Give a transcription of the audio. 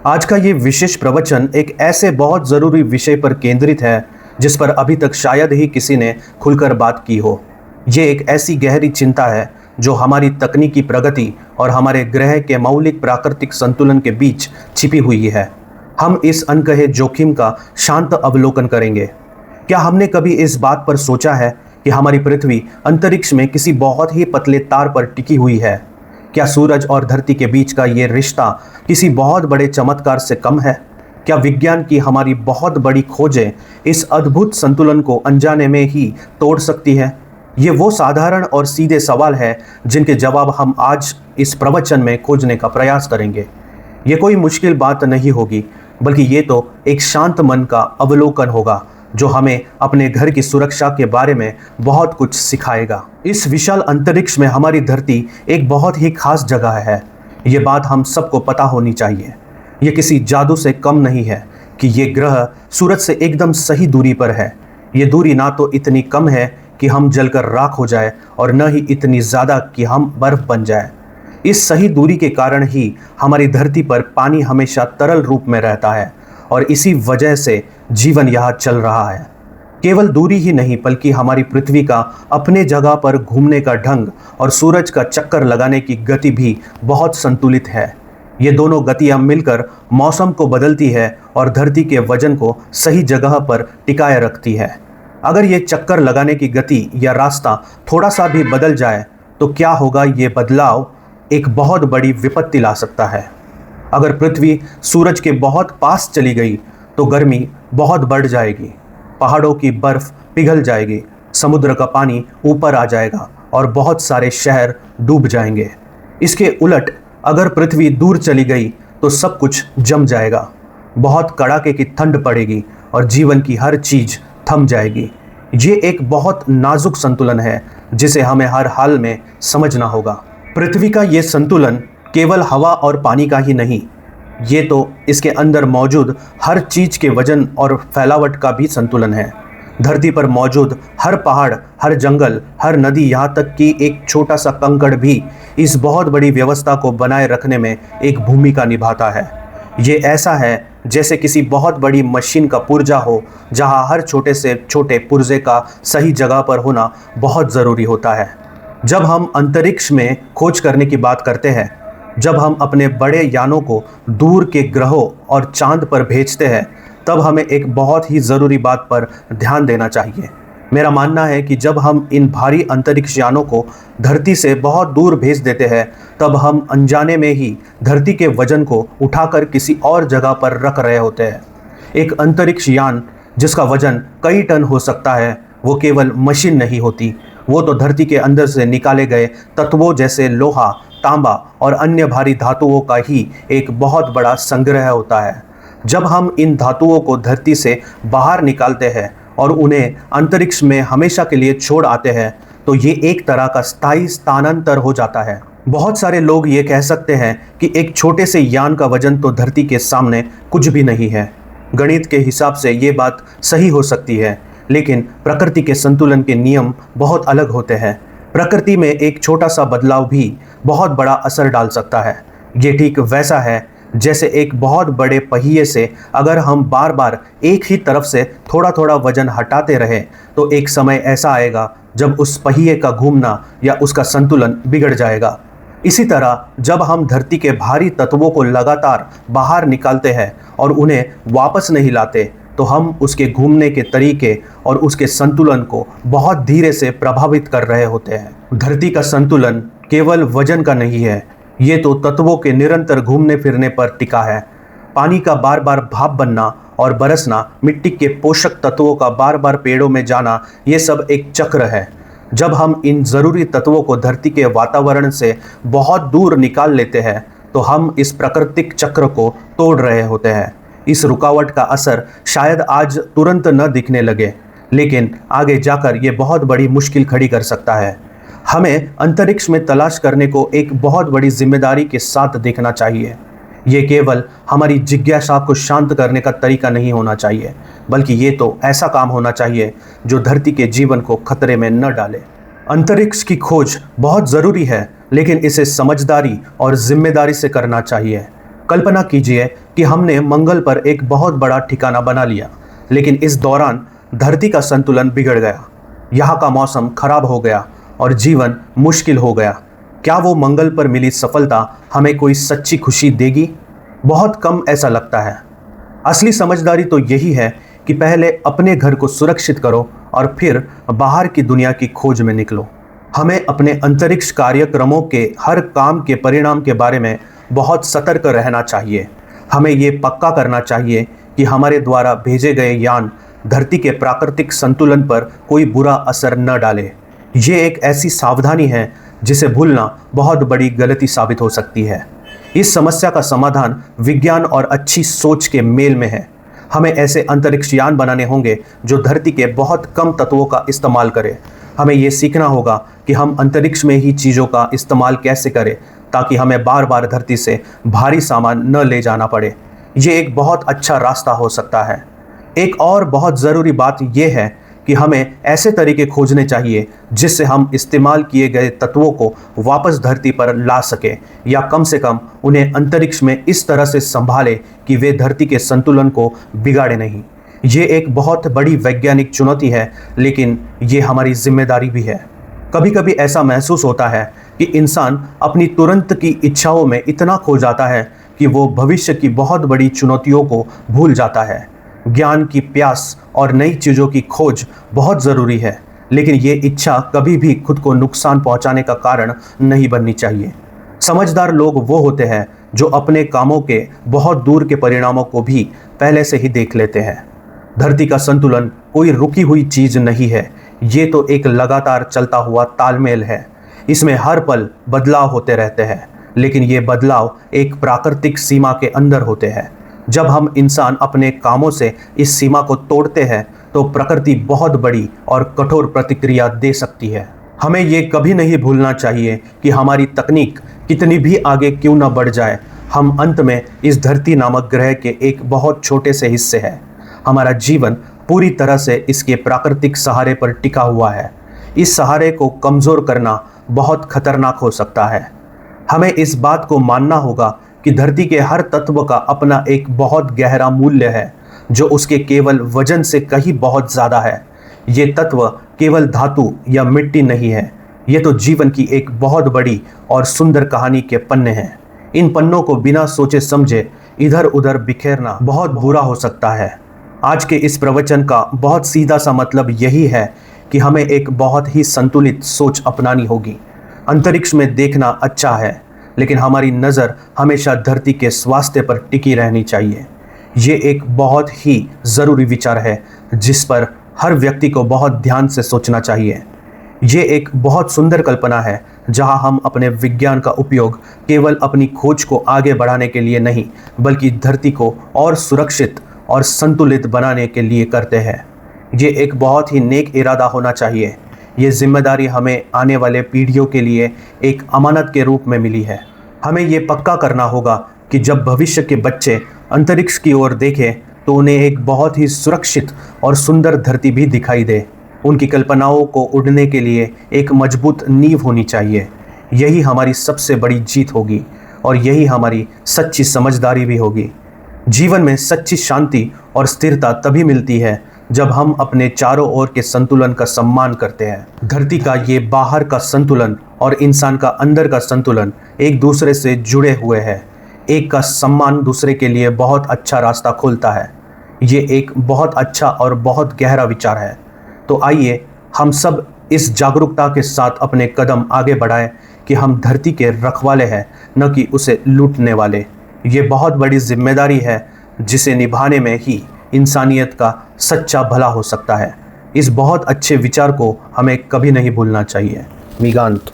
आज का ये विशेष प्रवचन एक ऐसे बहुत ज़रूरी विषय पर केंद्रित है जिस पर अभी तक शायद ही किसी ने खुलकर बात की हो। ये एक ऐसी गहरी चिंता है जो हमारी तकनीकी प्रगति और हमारे ग्रह के मौलिक प्राकृतिक संतुलन के बीच छिपी हुई है। हम इस अनकहे जोखिम का शांत अवलोकन करेंगे। क्या हमने कभी इस बात पर सोचा है कि हमारी पृथ्वी अंतरिक्ष में किसी बहुत ही पतले तार पर टिकी हुई है? क्या सूरज और धरती के बीच का ये रिश्ता किसी बहुत बड़े चमत्कार से कम है? क्या विज्ञान की हमारी बहुत बड़ी खोजें इस अद्भुत संतुलन को अनजाने में ही तोड़ सकती है? ये वो साधारण और सीधे सवाल है जिनके जवाब हम आज इस प्रवचन में खोजने का प्रयास करेंगे। ये कोई मुश्किल बात नहीं होगी, बल्कि ये तो एक शांत मन का अवलोकन होगा जो हमें अपने घर की सुरक्षा के बारे में बहुत कुछ सिखाएगा। इस विशाल अंतरिक्ष में हमारी धरती एक बहुत ही खास जगह है। ये बात हम सबको पता होनी चाहिए। ये किसी जादू से कम नहीं है कि ये ग्रह सूरज से एकदम सही दूरी पर है। ये दूरी ना तो इतनी कम है कि हम जलकर राख हो जाए और न ही इतनी ज़्यादा कि हम बर्फ बन जाए। इस सही दूरी के कारण ही हमारी धरती पर पानी हमेशा तरल रूप में रहता है और इसी वजह से जीवन यहाँ चल रहा है। केवल दूरी ही नहीं, बल्कि हमारी पृथ्वी का अपने जगह पर घूमने का ढंग और सूरज का चक्कर लगाने की गति भी बहुत संतुलित है। ये दोनों गतियाँ मिलकर मौसम को बदलती है और धरती के वजन को सही जगह पर टिकाए रखती है। अगर ये चक्कर लगाने की गति या रास्ता थोड़ा सा भी बदल जाए तो क्या होगा? ये बदलाव एक बहुत बड़ी विपत्ति ला सकता है। अगर पृथ्वी सूरज के बहुत पास चली गई तो गर्मी बहुत बढ़ जाएगी, पहाड़ों की बर्फ पिघल जाएगी, समुद्र का पानी ऊपर आ जाएगा और बहुत सारे शहर डूब जाएंगे। इसके उलट अगर पृथ्वी दूर चली गई तो सब कुछ जम जाएगा, बहुत कड़ाके की ठंड पड़ेगी और जीवन की हर चीज़ थम जाएगी। ये एक बहुत नाजुक संतुलन है जिसे हमें हर हाल में समझना होगा। पृथ्वी का ये संतुलन केवल हवा और पानी का ही नहीं, ये तो इसके अंदर मौजूद हर चीज़ के वजन और फैलावट का भी संतुलन है। धरती पर मौजूद हर पहाड़, हर जंगल, हर नदी, यहाँ तक कि एक छोटा सा कंकड़ भी इस बहुत बड़ी व्यवस्था को बनाए रखने में एक भूमिका निभाता है। ये ऐसा है जैसे किसी बहुत बड़ी मशीन का पुर्जा हो, जहाँ हर छोटे से छोटे पुर्जे का सही जगह पर होना बहुत ज़रूरी होता है। जब हम अंतरिक्ष में खोज करने की बात करते हैं, जब हम अपने बड़े यानों को दूर के ग्रहों और चांद पर भेजते हैं, तब हमें एक बहुत ही ज़रूरी बात पर ध्यान देना चाहिए। मेरा मानना है कि जब हम इन भारी अंतरिक्ष यानों को धरती से बहुत दूर भेज देते हैं, तब हम अनजाने में ही धरती के वजन को उठाकर किसी और जगह पर रख रहे होते हैं। एक अंतरिक्ष यान जिसका वजन कई टन हो सकता है, वो केवल मशीन नहीं होती, वो तो धरती के अंदर से निकाले गए तत्वों जैसे लोहा, तांबा और अन्य भारी धातुओं का ही एक बहुत बड़ा संग्रह होता है। जब हम इन धातुओं को धरती से बाहर निकालते हैं और उन्हें अंतरिक्ष में हमेशा के लिए छोड़ आते हैं, तो ये एक तरह का स्थायी स्थानांतर हो जाता है। बहुत सारे लोग ये कह सकते हैं कि एक छोटे से यान का वजन तो धरती के सामने कुछ भी नहीं है। गणित के हिसाब से ये बात सही हो सकती है, लेकिन प्रकृति के संतुलन के नियम बहुत अलग होते हैं। प्रकृति में एक छोटा सा बदलाव भी बहुत बड़ा असर डाल सकता है। ये ठीक वैसा है जैसे एक बहुत बड़े पहिए से अगर हम बार बार एक ही तरफ से थोड़ा थोड़ा वजन हटाते रहें, तो एक समय ऐसा आएगा जब उस पहिए का घूमना या उसका संतुलन बिगड़ जाएगा। इसी तरह जब हम धरती के भारी तत्वों को लगातार बाहर निकालते हैं और उन्हें वापस नहीं लाते, तो हम उसके घूमने के तरीके और उसके संतुलन को बहुत धीरे से प्रभावित कर रहे होते हैं। धरती का संतुलन केवल वजन का नहीं है, ये तो तत्वों के निरंतर घूमने फिरने पर टिका है। पानी का बार बार भाप बनना और बरसना, मिट्टी के पोषक तत्वों का बार बार पेड़ों में जाना, ये सब एक चक्र है। जब हम इन ज़रूरी तत्वों को धरती के वातावरण से बहुत दूर निकाल लेते हैं, तो हम इस प्राकृतिक चक्र को तोड़ रहे होते हैं। इस रुकावट का असर शायद आज तुरंत न दिखने लगे, लेकिन आगे जाकर ये बहुत बड़ी मुश्किल खड़ी कर सकता है। हमें अंतरिक्ष में तलाश करने को एक बहुत बड़ी जिम्मेदारी के साथ देखना चाहिए। ये केवल हमारी जिज्ञासा को शांत करने का तरीका नहीं होना चाहिए, बल्कि ये तो ऐसा काम होना चाहिए जो धरती के जीवन को खतरे में न डाले। अंतरिक्ष की खोज बहुत ज़रूरी है, लेकिन इसे समझदारी और जिम्मेदारी से करना चाहिए। कल्पना कीजिए कि हमने मंगल पर एक बहुत बड़ा ठिकाना बना लिया, लेकिन इस दौरान धरती का संतुलन बिगड़ गया, यहाँ का मौसम खराब हो गया और जीवन मुश्किल हो गया। क्या वो मंगल पर मिली सफलता हमें कोई सच्ची खुशी देगी? बहुत कम ऐसा लगता है। असली समझदारी तो यही है कि पहले अपने घर को सुरक्षित करो और फिर बाहर की दुनिया की खोज में निकलो। हमें अपने अंतरिक्ष कार्यक्रमों के हर काम के परिणाम के बारे में बहुत सतर्क रहना चाहिए। हमें ये पक्का करना चाहिए कि हमारे द्वारा भेजे गए यान धरती के प्राकृतिक संतुलन पर कोई बुरा असर न डाले। ये एक ऐसी सावधानी है जिसे भूलना बहुत बड़ी गलती साबित हो सकती है। इस समस्या का समाधान विज्ञान और अच्छी सोच के मेल में है। हमें ऐसे अंतरिक्ष यान बनाने होंगे जो धरती के बहुत कम तत्वों का इस्तेमाल करें। हमें ये सीखना होगा कि हम अंतरिक्ष में ही चीज़ों का इस्तेमाल कैसे करें ताकि हमें बार बार धरती से भारी सामान न ले जाना पड़े। ये एक बहुत अच्छा रास्ता हो सकता है। एक और बहुत ज़रूरी बात यह है कि हमें ऐसे तरीके खोजने चाहिए जिससे हम इस्तेमाल किए गए तत्वों को वापस धरती पर ला सकें, या कम से कम उन्हें अंतरिक्ष में इस तरह से संभालें कि वे धरती के संतुलन को बिगाड़े नहीं। ये एक बहुत बड़ी वैज्ञानिक चुनौती है, लेकिन ये हमारी जिम्मेदारी भी है। कभी कभी ऐसा महसूस होता है कि इंसान अपनी तुरंत की इच्छाओं में इतना खो जाता है कि वो भविष्य की बहुत बड़ी चुनौतियों को भूल जाता है। ज्ञान की प्यास और नई चीज़ों की खोज बहुत ज़रूरी है, लेकिन ये इच्छा कभी भी खुद को नुकसान पहुंचाने का कारण नहीं बननी चाहिए। समझदार लोग वो होते हैं जो अपने कामों के बहुत दूर के परिणामों को भी पहले से ही देख लेते हैं। धरती का संतुलन कोई रुकी हुई चीज़ नहीं है, ये तो एक लगातार चलता हुआ तालमेल है। इसमें हर पल बदलाव होते रहते हैं, लेकिन ये बदलाव एक प्राकृतिक सीमा के अंदर होते हैं। जब हम इंसान अपने कामों से इस सीमा को तोड़ते हैं तो प्रकृति बहुत बड़ी और कठोर प्रतिक्रिया दे सकती है। हमें ये कभी नहीं भूलना चाहिए कि हमारी तकनीक कितनी भी आगे क्यों न बढ़ जाए, हम अंत में इस धरती नामक ग्रह के एक बहुत छोटे से हिस्से हैं। हमारा जीवन पूरी तरह से इसके प्राकृतिक सहारे पर टिका हुआ है। इस सहारे को कमज़ोर करना बहुत खतरनाक हो सकता है। हमें इस बात को मानना होगा कि धरती के हर तत्व का अपना एक बहुत गहरा मूल्य है, जो उसके केवल वजन से कहीं बहुत ज़्यादा है। ये तत्व केवल धातु या मिट्टी नहीं है, ये तो जीवन की एक बहुत बड़ी और सुंदर कहानी के पन्ने हैं। इन पन्नों को बिना सोचे समझे इधर उधर बिखेरना बहुत बुरा हो सकता है। आज के इस प्रवचन का बहुत सीधा सा मतलब यही है कि हमें एक बहुत ही संतुलित सोच अपनानी होगी। अंतरिक्ष में देखना अच्छा है, लेकिन हमारी नज़र हमेशा धरती के स्वास्थ्य पर टिकी रहनी चाहिए। ये एक बहुत ही ज़रूरी विचार है जिस पर हर व्यक्ति को बहुत ध्यान से सोचना चाहिए। ये एक बहुत सुंदर कल्पना है जहां हम अपने विज्ञान का उपयोग केवल अपनी खोज को आगे बढ़ाने के लिए नहीं, बल्कि धरती को और सुरक्षित और संतुलित बनाने के लिए करते हैं। ये एक बहुत ही नेक इरादा होना चाहिए। ये जिम्मेदारी हमें आने वाले पीढ़ियों के लिए एक अमानत के रूप में मिली है। हमें ये पक्का करना होगा कि जब भविष्य के बच्चे अंतरिक्ष की ओर देखें तो उन्हें एक बहुत ही सुरक्षित और सुंदर धरती भी दिखाई दे। उनकी कल्पनाओं को उड़ने के लिए एक मजबूत नींव होनी चाहिए। यही हमारी सबसे बड़ी जीत होगी और यही हमारी सच्ची समझदारी भी होगी। जीवन में सच्ची शांति और स्थिरता तभी मिलती है जब हम अपने चारों ओर के संतुलन का सम्मान करते हैं। धरती का ये बाहर का संतुलन और इंसान का अंदर का संतुलन एक दूसरे से जुड़े हुए हैं। एक का सम्मान दूसरे के लिए बहुत अच्छा रास्ता खोलता है। ये एक बहुत अच्छा और बहुत गहरा विचार है। तो आइए हम सब इस जागरूकता के साथ अपने कदम आगे बढ़ाएं कि हम धरती के रखवाले हैं, न कि उसे लूटने वाले। ये बहुत बड़ी जिम्मेदारी है जिसे निभाने में ही इंसानियत का सच्चा भला हो सकता है। इस बहुत अच्छे विचार को हमें कभी नहीं भूलना चाहिए। मिगांत।